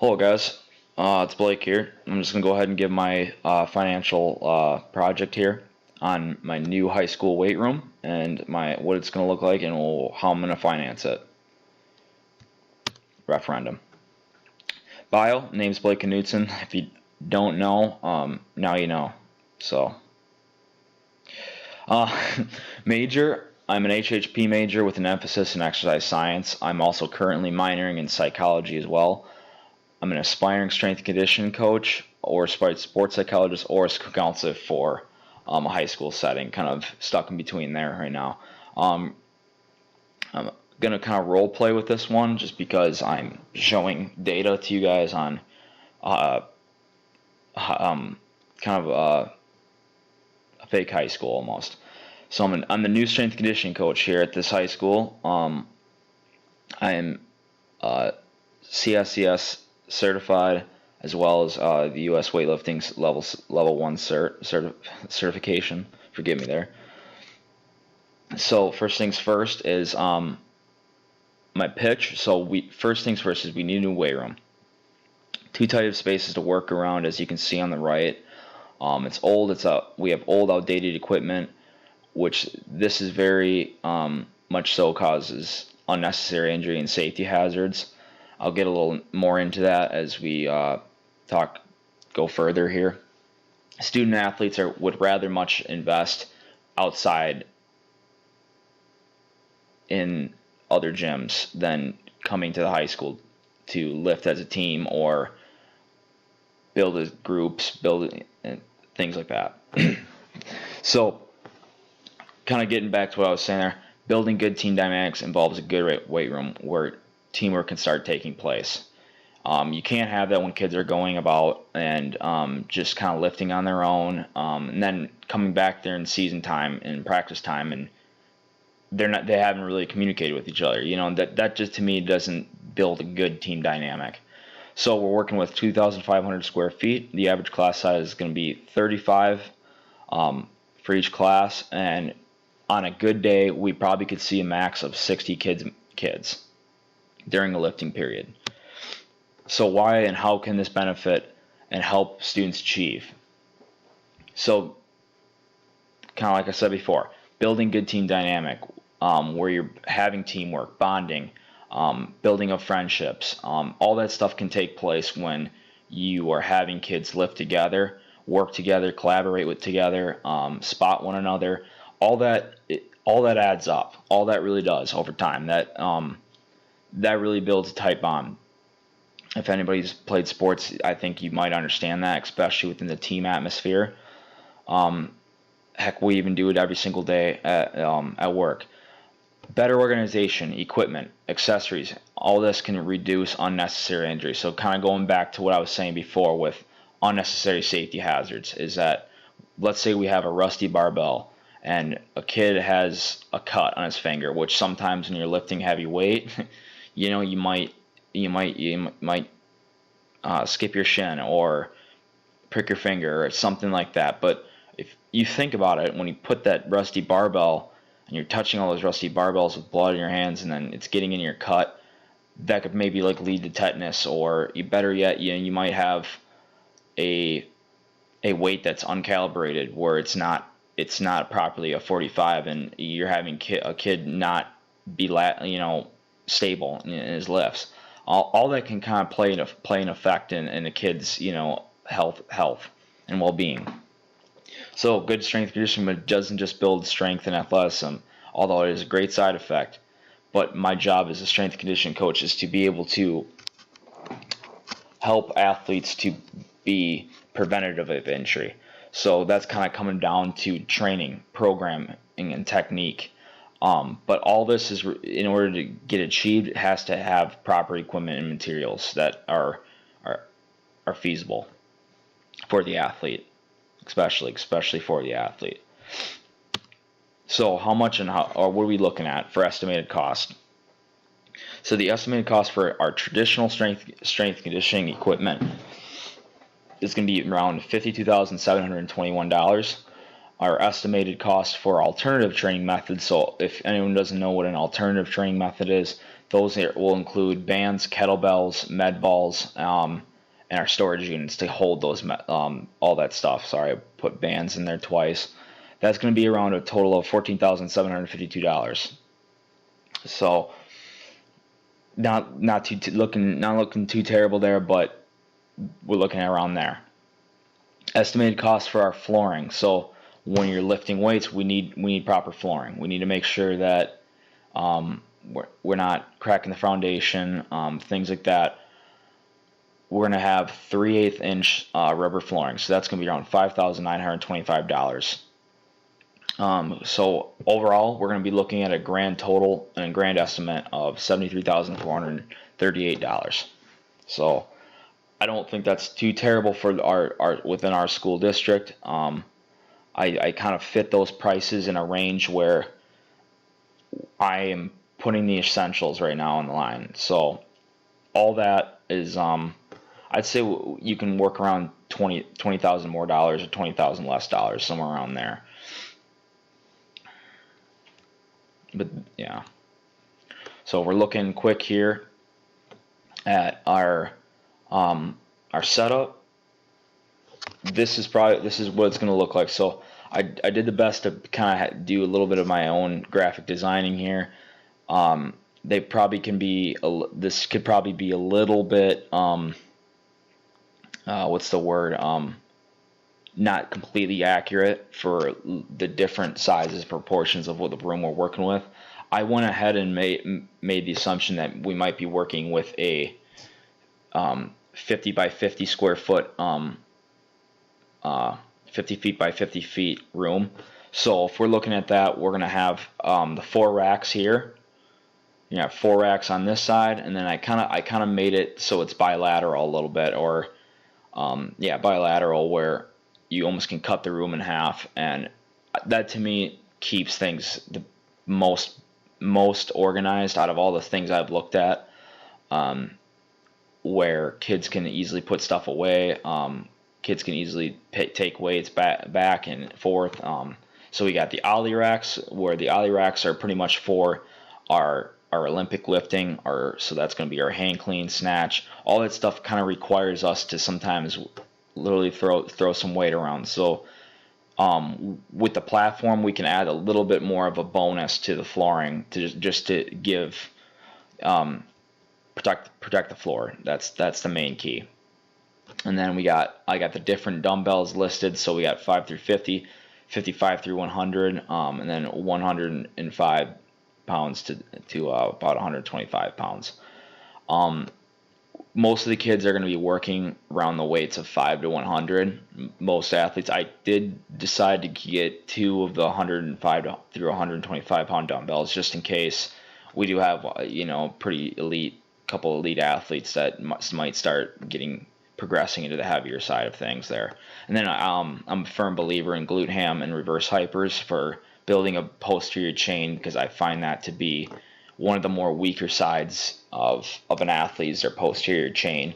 Hello, guys. It's Blake here. I'm just going to go ahead and give my financial project here on my new high school weight room and what it's going to look like and how I'm going to finance it. Referendum. Bio, name's Blake Knutson. If you don't know, now you know. So, major, I'm an HHP major with an emphasis in exercise science. I'm also currently minoring in psychology as well. I'm an aspiring strength and conditioning coach or sports psychologist or a counselor for a high school setting, kind of stuck in between there right now. I'm going to kind of role play with this one just because I'm showing data to you guys on kind of a fake high school almost. So I'm the new strength and conditioning coach here at this high school. I am CSCS certified, as well as the U.S. weightlifting level 1 certification. Forgive me there. So first things first is my pitch. So first things first is we need a new weight room. Too tight of spaces to work around, as you can see on the right. It's old. We have old, outdated equipment, which this is very much so causes unnecessary injury and safety hazards. I'll get a little more into that as we go further here. Student athletes would rather much invest outside in other gyms than coming to the high school to lift as a team or build groups, things like that. So, kind of getting back to what I was saying there, building good team dynamics involves a good weight room where teamwork can start taking place. You can't have that when kids are going about and just kind of lifting on their own, and then coming back there in season time and practice time, and they haven't really communicated with each other. That just to me doesn't build a good team dynamic. So we're working with 2,500 square feet. The average class size is going to be 35 for each class, and on a good day, we probably could see a max of 60 kids during the lifting period. So why and how can this benefit and help students achieve? So, kind of like I said before, building good team dynamic, where you're having teamwork, bonding, building of friendships, all that stuff can take place when you are having kids lift together, work together, collaborate together, spot one another. All that adds up. All that really does over time. That really builds a tight bond. If anybody's played sports, I think you might understand that, especially within the team atmosphere. Heck, we even do it every single day at work. Better organization, equipment, accessories, all this can reduce unnecessary injury. So kind of going back to what I was saying before with unnecessary safety hazards is that, let's say we have a rusty barbell and a kid has a cut on his finger, which sometimes when you're lifting heavy weight, you might skip your shin or prick your finger or something like that. But if you think about it, when you put that rusty barbell and you're touching all those rusty barbells with blood in your hands and then it's getting in your cut, that could maybe lead to tetanus, or better yet, you might have a weight that's uncalibrated where it's not properly a 45 and you're having a kid not be stable in his lifts. All that can kind of play an effect in a kid's health and well-being. So good strength conditioning doesn't just build strength and athleticism, although it is a great side effect. But my job as a strength conditioning coach is to be able to help athletes to be preventative of injury. So that's kind of coming down to training, programming, and technique. But all this is, in order to get achieved, it has to have proper equipment and materials that are feasible for the athlete, especially for the athlete. So how much or what are we looking at for estimated cost? So the estimated cost for our traditional strength conditioning equipment is going to be around $52,721. Our estimated cost for alternative training methods, so if anyone doesn't know what an alternative training method is, Those will include bands, kettlebells, med balls, and our storage units to hold those all that stuff. Sorry, I put bands in there twice. That's going to be around a total of $14,752. So not looking too terrible there, but we're looking at around there. Estimated cost for our flooring. So when you're lifting weights, we need proper flooring. We need to make sure that we're not cracking the foundation, things like that. We're going to have 3/8 inch rubber flooring, so that's going to be around $5,925. So overall, we're going to be looking at a grand total and grand estimate of $73,438. So I don't think that's too terrible for our within our school district. I kind of fit those prices in a range where I am putting the essentials right now on the line. So all that is, I'd say you can work around $20,000 more dollars or $20,000 less dollars, somewhere around there. But yeah. So we're looking quick here at our setup. This is what it's going to look like. So I did the best to kind of do a little bit of my own graphic designing here. They probably can be this could probably be a little bit what's the word, not completely accurate for the different sizes, proportions of what the room we're working with. I went ahead and made the assumption that we might be working with a 50 by 50 square foot 50 feet by 50 feet room. So if we're looking at that, we're going to have the 4 racks here. You have 4 racks on this side, and then I kind of made it so it's bilateral a little bit, or bilateral, where you almost can cut the room in half, and that to me keeps things the most organized out of all the things I've looked at, where kids can easily put stuff away. Kids can easily take weights back and forth. So we got the ollie racks, where the ollie racks are pretty much for our Olympic lifting, so that's going to be our hang clean, snatch. All that stuff kind of requires us to sometimes literally throw some weight around. So with the platform, we can add a little bit more of a bonus to the flooring to give protect the floor. That's the main key. And then I got the different dumbbells listed. So we got 5 through 50, 55 through 100, and then 105 pounds to about 125 pounds. Most of the kids are going to be working around the weights of 5 to 100. Most athletes. I did decide to get 2 of the 105 through 125 pound dumbbells, just in case we do have pretty couple elite athletes that might start progressing into the heavier side of things there. And then I'm a firm believer in glute ham and reverse hypers for building a posterior chain, because I find that to be one of the more weaker sides of an athlete is their posterior chain.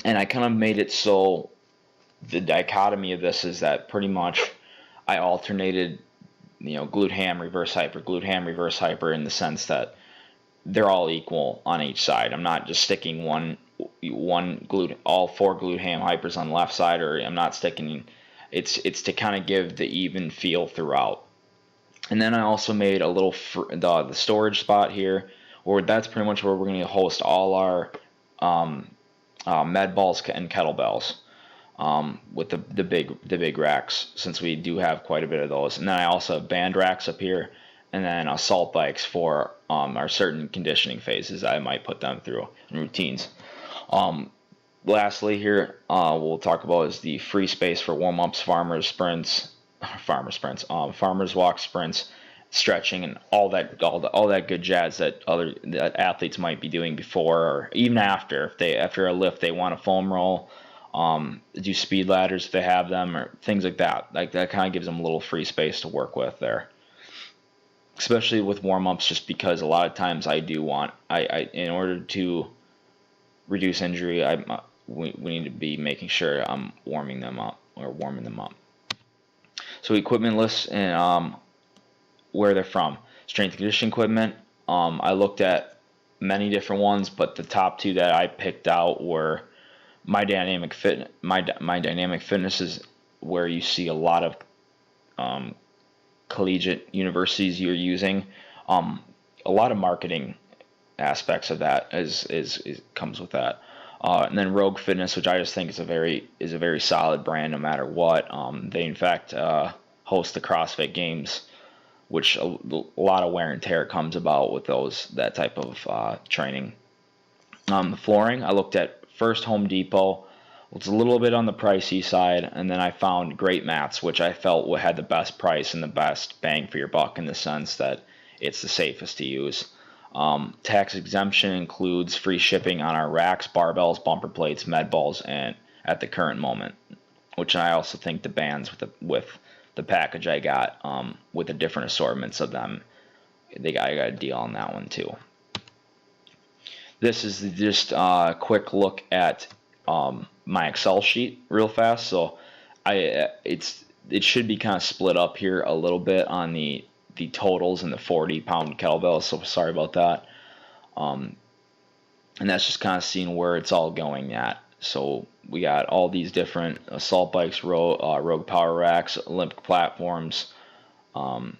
And I kind of made it so the dichotomy of this is that pretty much I alternated, glute ham, reverse hyper in the sense that they're all equal on each side. I'm not just sticking all 4 glute ham hypers on the left side, or I'm not sticking. It's to kind of give the even feel throughout. And then I also made a little the storage spot here, where that's pretty much where we're going to host all our med balls and kettlebells, with the big racks, since we do have quite a bit of those. And then I also have band racks up here, and then assault bikes for our certain conditioning phases I might put them through in routines. Lastly here, we'll talk about is the free space for warm-ups, farmers walk, sprints, stretching, and all that good jazz that athletes might be doing before or even after. If after a lift they want a foam roll, do speed ladders if they have them, or things like that. Like that kind of gives them a little free space to work with there. Especially with warm-ups, just because a lot of times I in order to reduce injury, we need to be making sure I'm warming them up. So equipment lists and where they're from. Strength and conditioning equipment, I looked at many different ones, but the top two that I picked out were My Dynamic Fit. My Dynamic Fitness is where you see a lot of collegiate universities you're using. A lot of marketing aspects of that is comes with that. And then Rogue Fitness, which I just think is a very solid brand no matter what. They in fact host the CrossFit Games, which a lot of wear and tear comes about with that type of training. The flooring, I looked at first Home Depot. It's a little bit on the pricey side, and then I found Great Mats, which I felt had the best price and the best bang for your buck in the sense that it's the safest to use. Tax exemption includes free shipping on our racks, barbells, bumper plates, med balls, and at the current moment, which I also think the bands with the package I got with the different assortments of them, I got a deal on that one too. This is just a quick look at my Excel sheet real fast. So it should be kind of split up here a little bit on the totals and the 40-pound kettlebells. So sorry about that. And that's just kind of seeing where it's all going at. So we got all these different assault bikes, Rogue Power Racks, Olympic platforms, how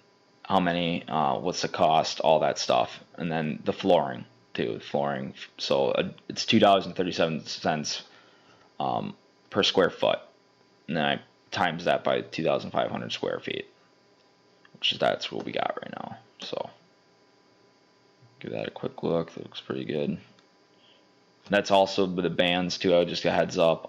many, what's the cost, all that stuff. And then the flooring too, flooring. So it's $2.37 per square foot. And then I times that by 2,500 square feet, that's what we got right now. So give that a quick look. That looks pretty good. That's also with the bands too. I just a heads up.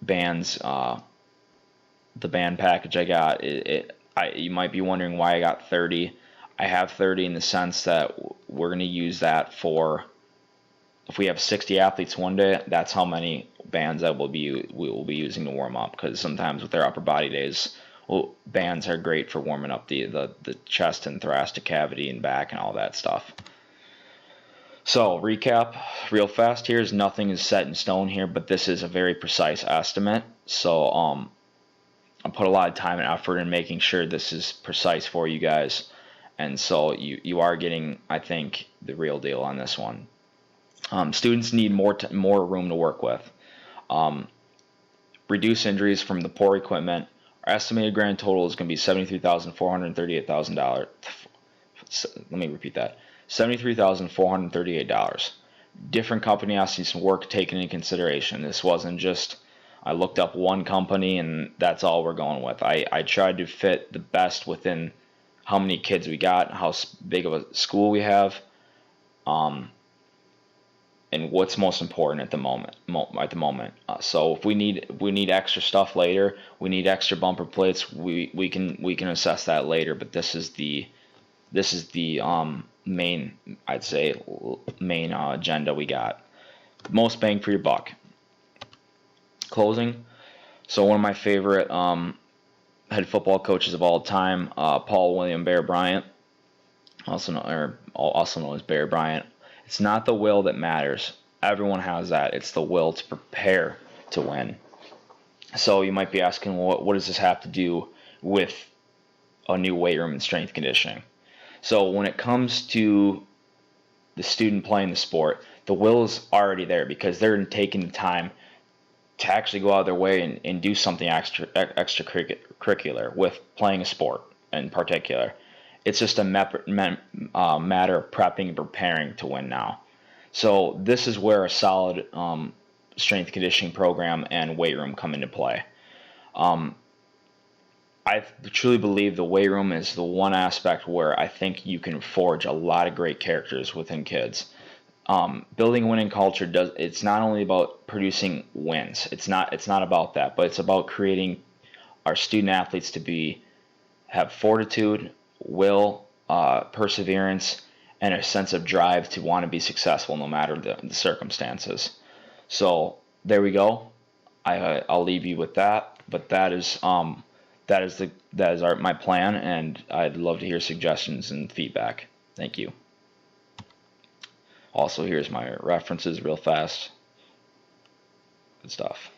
Bands. The band package I got. You might be wondering why I got 30. I have 30 in the sense that we're going to use that for. If we have 60 athletes one day, that's how many bands we will be using to warm up. Because sometimes with their upper body days, bands are great for warming up the chest and thoracic cavity and back and all that stuff. So recap real fast here is nothing is set in stone here, but this is a very precise estimate. So I put a lot of time and effort in making sure this is precise for you guys. And so you are getting, I think, the real deal on this one. Students need more room to work with. Reduce injuries from the poor equipment. Our estimated grand total is going to be $73,438,000. Let me repeat that. $73,438. Different company has to see some work taken into consideration. This wasn't just I looked up one company and that's all we're going with. I tried to fit the best within how many kids we got, how big of a school we have, and what's most important at the moment. So if we need extra stuff later, we need extra bumper plates. We can assess that later. But this is the main agenda we got. Most bang for your buck. Closing. So one of my favorite head football coaches of all time, Paul William Bear Bryant, also known as Bear Bryant. It's not the will that matters. Everyone has that. It's the will to prepare to win. So you might be asking, well, what does this have to do with a new weight room and strength conditioning? So when it comes to the student playing the sport, the will is already there because they're taking the time to actually go out of their way and do something extracurricular with playing a sport in particular. It's just a matter of prepping and preparing to win now. So this is where a solid strength conditioning program and weight room come into play. I truly believe the weight room is the one aspect where I think you can forge a lot of great characters within kids. Building a winning culture it's not only about producing wins. It's not about that, but it's about creating our student athletes to have fortitude, will, perseverance, and a sense of drive to want to be successful no matter the circumstances. So there we go. I'll leave you with that. But that is my plan, and I'd love to hear suggestions and feedback. Thank you. Also, here's my references real fast. Good stuff.